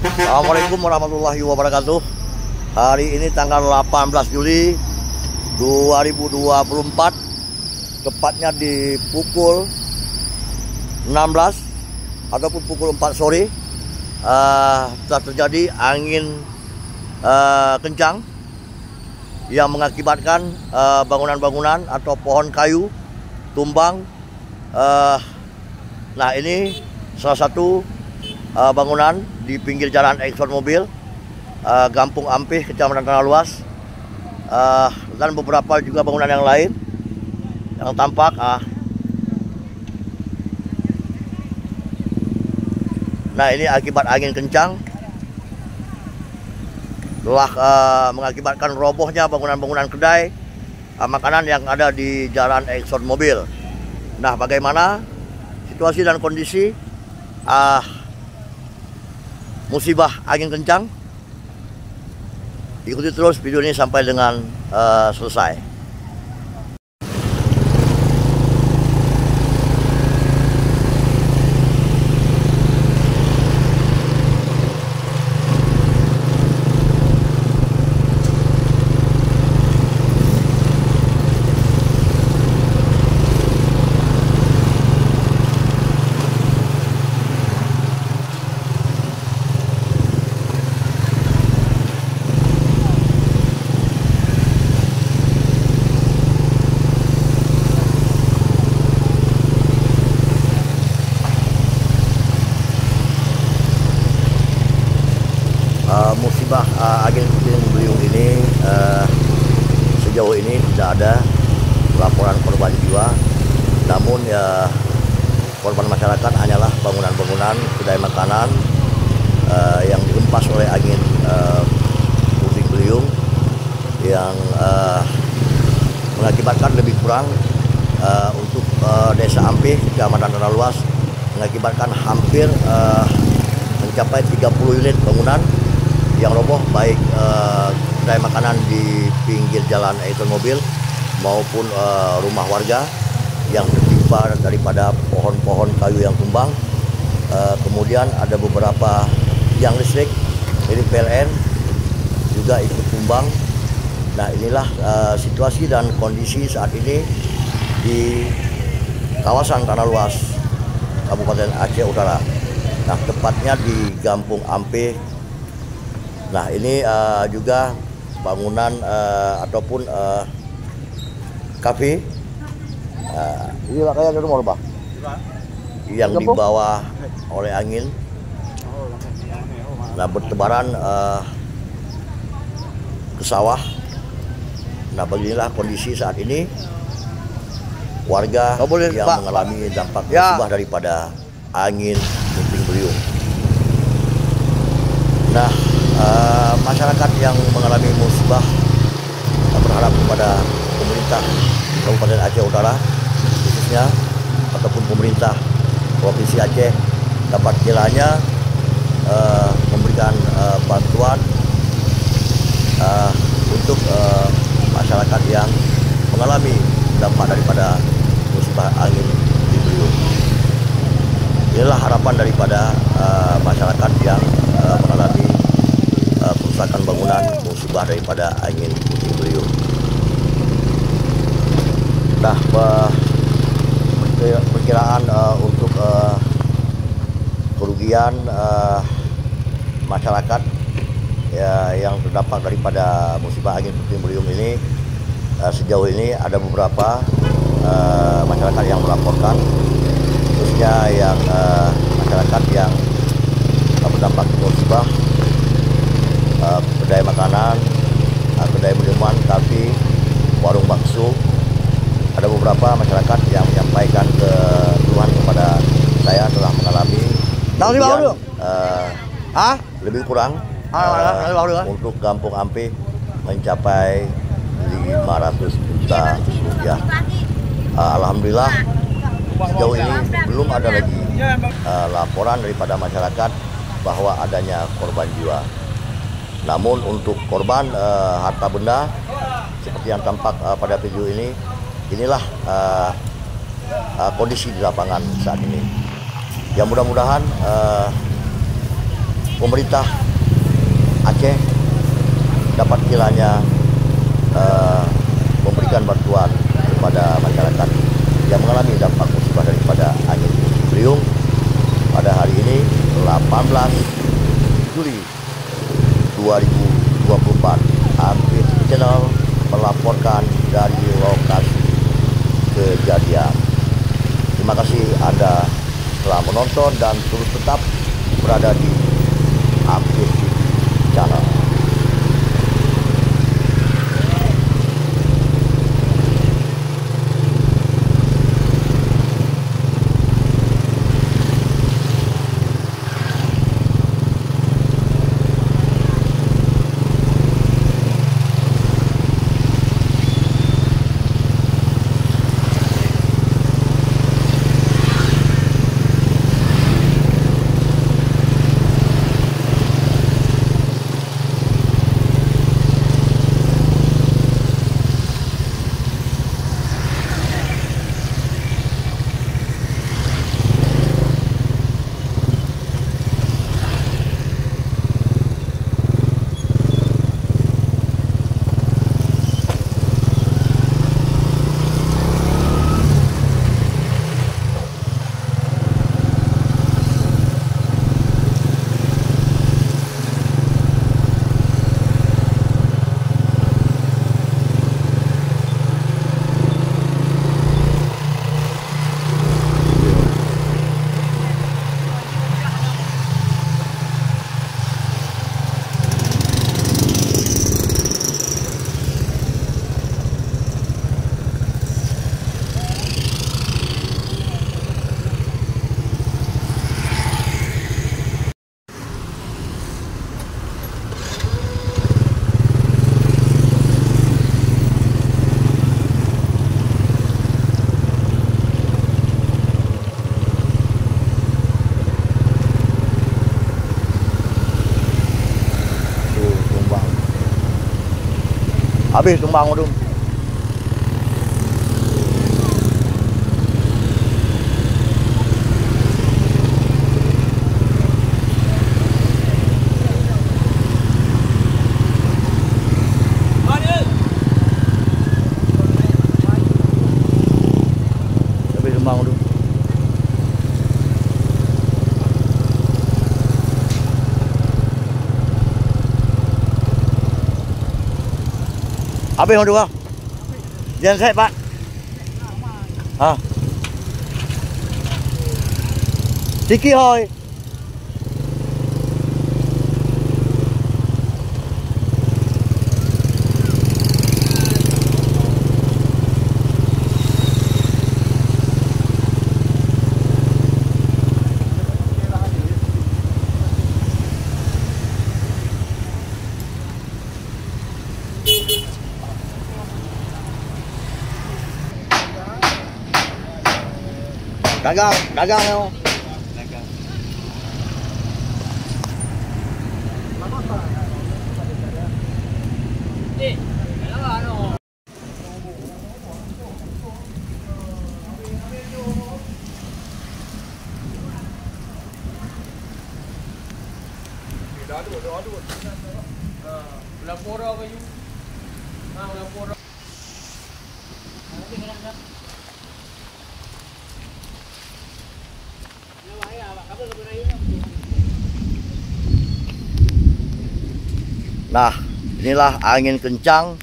Assalamualaikum warahmatullahi wabarakatuh. Hari ini tanggal 18 Juli 2024, tepatnya di pukul 16 ataupun pukul 4 sore, telah terjadi angin kencang yang mengakibatkan bangunan-bangunan atau pohon kayu tumbang. Nah, ini salah satu bangunan di pinggir jalan Exxon Mobil, Kampung Ampih, Kecamatan Tanah Luas, dan beberapa juga bangunan yang lain yang tampak. Nah, ini akibat angin kencang telah mengakibatkan robohnya bangunan-bangunan kedai makanan yang ada di jalan Exxon Mobil. Nah, bagaimana situasi dan kondisi musibah angin kencang? Ikuti terus video ini sampai dengan selesai. Musibah angin puting beliung ini sejauh ini tidak ada laporan korban jiwa, namun ya korban masyarakat hanyalah bangunan-bangunan kedai makanan yang dihempas oleh angin puting beliung yang mengakibatkan lebih kurang untuk Desa Ampih, Kecamatan Tanah Luas, mengakibatkan hampir mencapai 30 unit bangunan yang roboh, baik kedai makanan di pinggir jalan Exxon Mobil maupun rumah warga yang tertimpa daripada pohon-pohon kayu yang tumbang. Kemudian ada beberapa tiang listrik milik PLN juga ikut tumbang. Nah, inilah situasi dan kondisi saat ini di kawasan Tanah Luas, Kabupaten Aceh Utara. Nah, tepatnya di Kampung Ampih. Nah, ini juga bangunan ataupun kafe. Ini kayak rumah Bah yang dibawa oleh angin. Nah, bertebaran ke sawah. Nah, beginilah kondisi saat ini warga yang mengalami dampak musibah daripada angin puting beliung. Nah, masyarakat yang mengalami musibah berharap kepada pemerintah Kabupaten Aceh Utara khususnya ataupun pemerintah Provinsi Aceh dapat kiranya memberikan bantuan untuk masyarakat yang mengalami dampak daripada musibah angin puting beliung. Inilah harapan daripada masyarakat yang mengalami kerusakan bangunan musibah daripada angin puting beliung. Nah, perkiraan untuk kerugian masyarakat yang terdampak daripada musibah angin puting beliung ini, sejauh ini ada beberapa masyarakat yang melaporkan, khususnya yang masyarakat yang terdampak musibah kedai makanan, kedai minuman, kafe, warung bakso. Ada beberapa masyarakat yang menyampaikan keluhan kepada saya telah mengalami kerugian lebih kurang untuk Kampung Ampih mencapai 500 juta rupiah. Alhamdulillah sejauh ini belum ada lagi laporan daripada masyarakat bahwa adanya korban jiwa. Namun untuk korban harta benda seperti yang tampak pada video ini, inilah kondisi di lapangan saat ini. Ya, mudah-mudahan pemerintah Aceh dapat kiranya memberikan bantuan kepada masyarakat yang mengalami dampak musibah daripada angin puting beliung pada hari ini 18 Juli 2024. Ampih Channel melaporkan dari lokasi kejadian. Terima kasih Anda telah menonton dan terus tetap berada di Ampih Channel. Habis tumbang tu. Habis tumbang tu. Habis orang dua. Jangan saya Pak. Tiki hoi. Dagang yo. Dagang. Lapor apa you? Lapor. Nah, inilah angin kencang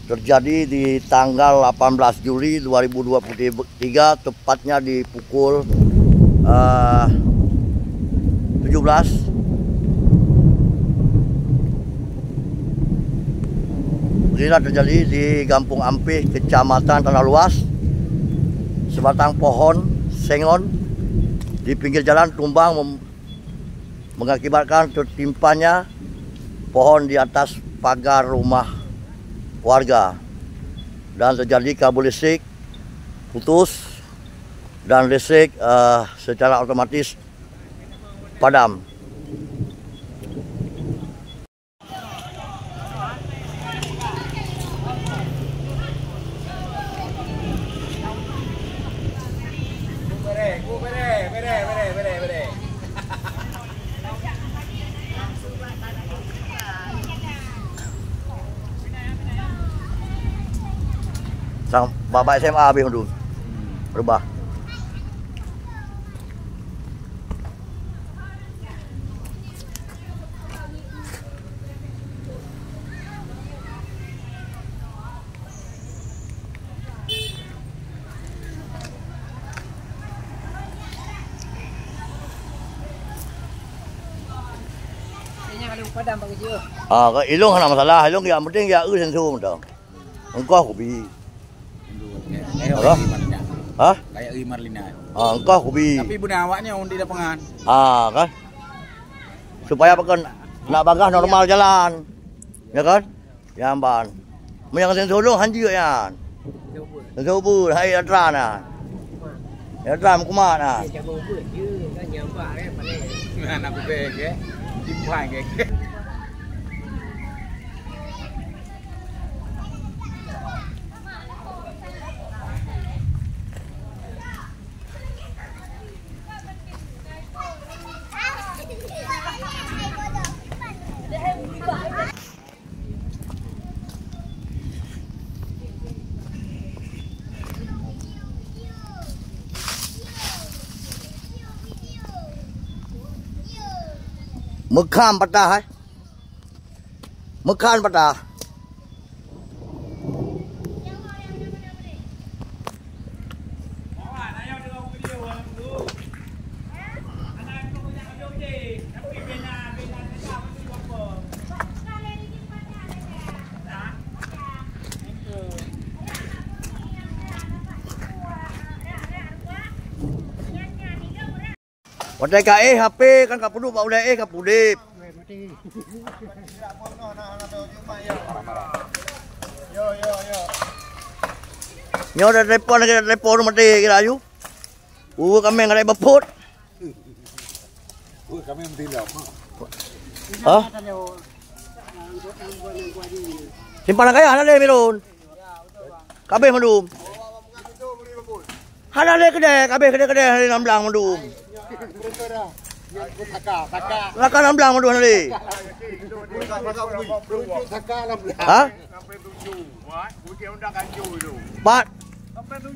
terjadi di tanggal 18 Juli 2023, tepatnya di pukul 17. Inilah terjadi di Kampung Ampih, Kecamatan Tanah Luas. Sebatang pohon sengon di pinggir jalan tumbang mengakibatkan tertimpanya pohon di atas pagar rumah warga, dan terjadi kabel listrik putus dan listrik secara otomatis padam. Sang bapak SMA habis dulu. Berubah. Padam bagi dia. Ke ilung tak masalah. Ilung yang penting ya sensu betul. Engkau hobi. Apa? Hah? Kayak Marlina. Engkau hobi. Tapi bunda awaknya undi lapangan. Kan? Supaya pekan nak bagah normal jalan. Ya kan? Ya amban. Yang sensu dong hanji ya. Sensu bu, hai atra na. Atra kumat na. Jangan buat je, kan nyampak kan pandai. Anak aku ke. Timpai ke. Mekam patah hai. Mekan patah. Wadai ka HP kan ka puduk ba udah ka pudip. Nyo dah telefon mati kira ayu. Kami ngadai baput. Kami mesti lama. Hah? Simpanan kaya ana le mirun. Kabeh mandum. Ana le kedai, kabeh kedai namblang mandum. Laka namblang mandum ana le. Hah? Pat.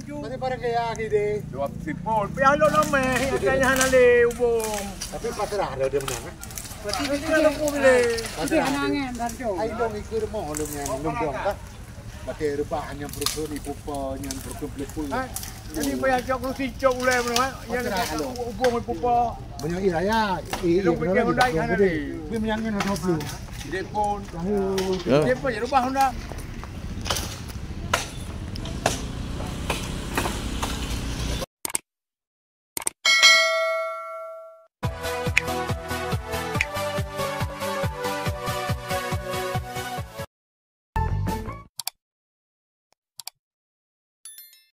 Masih pada kaya gini. 20 pon. Pian lo lama, kayaknya hana le ubong. Tapi pasrah ada dia menang. Berarti kita lo pilih. Tapi anangnya dan jauh. Ayo dong ikut mau lumnya lumdong kan. Pakai rebahannya berkeli pupanya berkeli pul. Jadi bayar cok lu si cok ulai mana? Yang ubong pupa. Banyak iraya. Iya, benar. Tapi menyangin 20. Dia pun. Tahu. Dia pun ya rubah hendak.